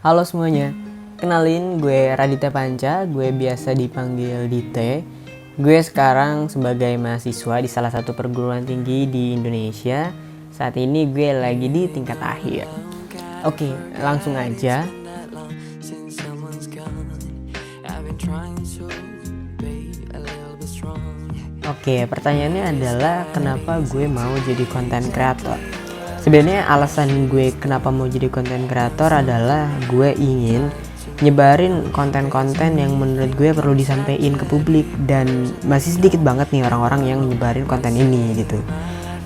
Halo semuanya, kenalin gue Raditya Panca, gue biasa dipanggil Dite. Gue sekarang sebagai mahasiswa di salah satu perguruan tinggi di Indonesia. Saat ini gue lagi di tingkat akhir. Oke, langsung aja. Oke, pertanyaannya adalah kenapa gue mau jadi content creator? Sebenarnya alasan gue kenapa mau jadi content creator adalah gue ingin nyebarin konten-konten yang menurut gue perlu disampaikan ke publik, dan masih sedikit banget nih orang-orang yang nyebarin konten ini gitu.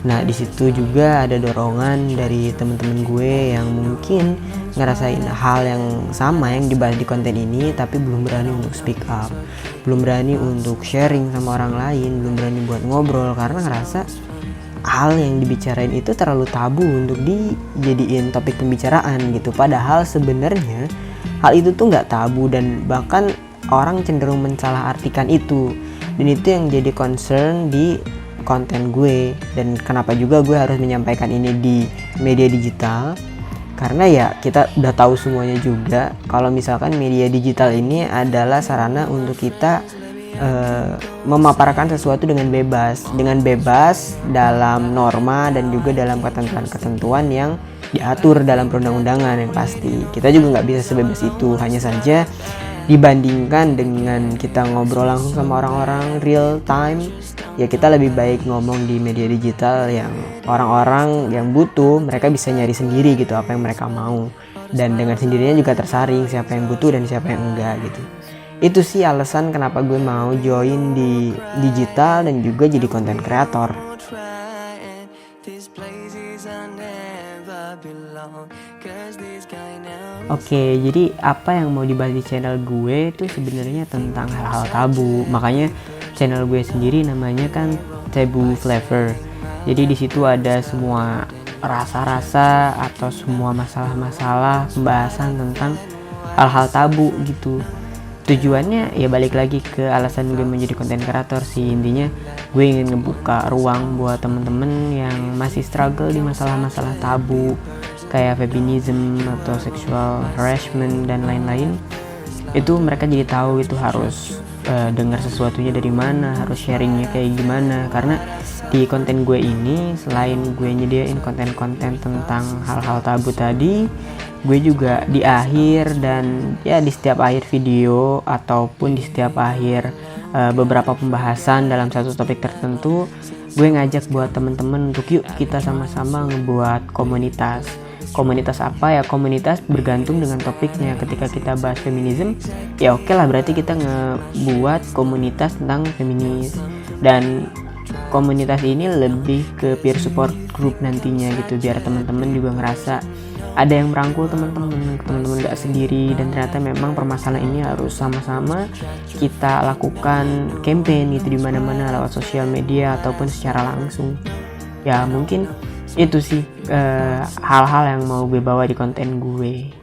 Nah, di situ juga ada dorongan dari temen-temen gue yang mungkin ngerasain hal yang sama yang dibahas di konten ini, tapi belum berani untuk speak up, belum berani untuk sharing sama orang lain, belum berani buat ngobrol karena ngerasa hal yang dibicarain itu terlalu tabu untuk dijadiin topik pembicaraan gitu. Padahal sebenarnya hal itu tuh nggak tabu, dan bahkan orang cenderung mensalahartikan itu. Dan itu yang jadi concern di konten gue, dan kenapa juga gue harus menyampaikan ini di media digital. Karena ya kita udah tahu semuanya juga kalau misalkan media digital ini adalah sarana untuk kita memaparkan sesuatu dengan bebas dalam norma dan juga dalam ketentuan-ketentuan yang diatur dalam perundang-undangan. Yang pasti kita juga nggak bisa sebebas itu. Hanya saja dibandingkan dengan kita ngobrol langsung sama orang-orang real time, ya kita lebih baik ngomong di media digital yang orang-orang yang butuh, mereka bisa nyari sendiri gitu apa yang mereka mau, dan dengan sendirinya juga tersaring siapa yang butuh dan siapa yang enggak gitu. Itu sih alasan kenapa gue mau join di digital dan juga jadi content creator. Oke, jadi apa yang mau dibahas di channel gue itu sebenarnya tentang hal-hal tabu. Makanya channel gue sendiri namanya kan Taboo Flavor. Jadi di situ ada semua rasa-rasa atau semua masalah-masalah pembahasan tentang hal-hal tabu gitu. Tujuannya ya balik lagi ke alasan gue menjadi content creator sih. Intinya gue ingin ngebuka ruang buat temen-temen yang masih struggle di masalah-masalah tabu kayak feminism atau sexual harassment dan lain-lain. Itu mereka jadi tahu itu harus dengar sesuatunya dari mana, harus sharingnya kayak gimana. Karena di konten gue ini selain gue nyediain konten-konten tentang hal-hal tabu tadi, gue juga di akhir dan ya di setiap akhir video ataupun di setiap akhir beberapa pembahasan dalam satu topik tertentu, gue ngajak buat temen-temen untuk yuk kita sama-sama ngebuat komunitas. Komunitas apa ya? Komunitas bergantung dengan topiknya. Ketika kita bahas feminism, ya oke lah, berarti kita ngebuat komunitas tentang feminis. Dan komunitas ini lebih ke peer support group nantinya gitu, biar teman-teman juga ngerasa ada yang merangkul teman-teman gak sendiri, dan ternyata memang permasalahan ini harus sama-sama kita lakukan campaign gitu di mana-mana lewat sosial media ataupun secara langsung. Ya mungkin itu sih hal-hal yang mau gue bawa di konten gue.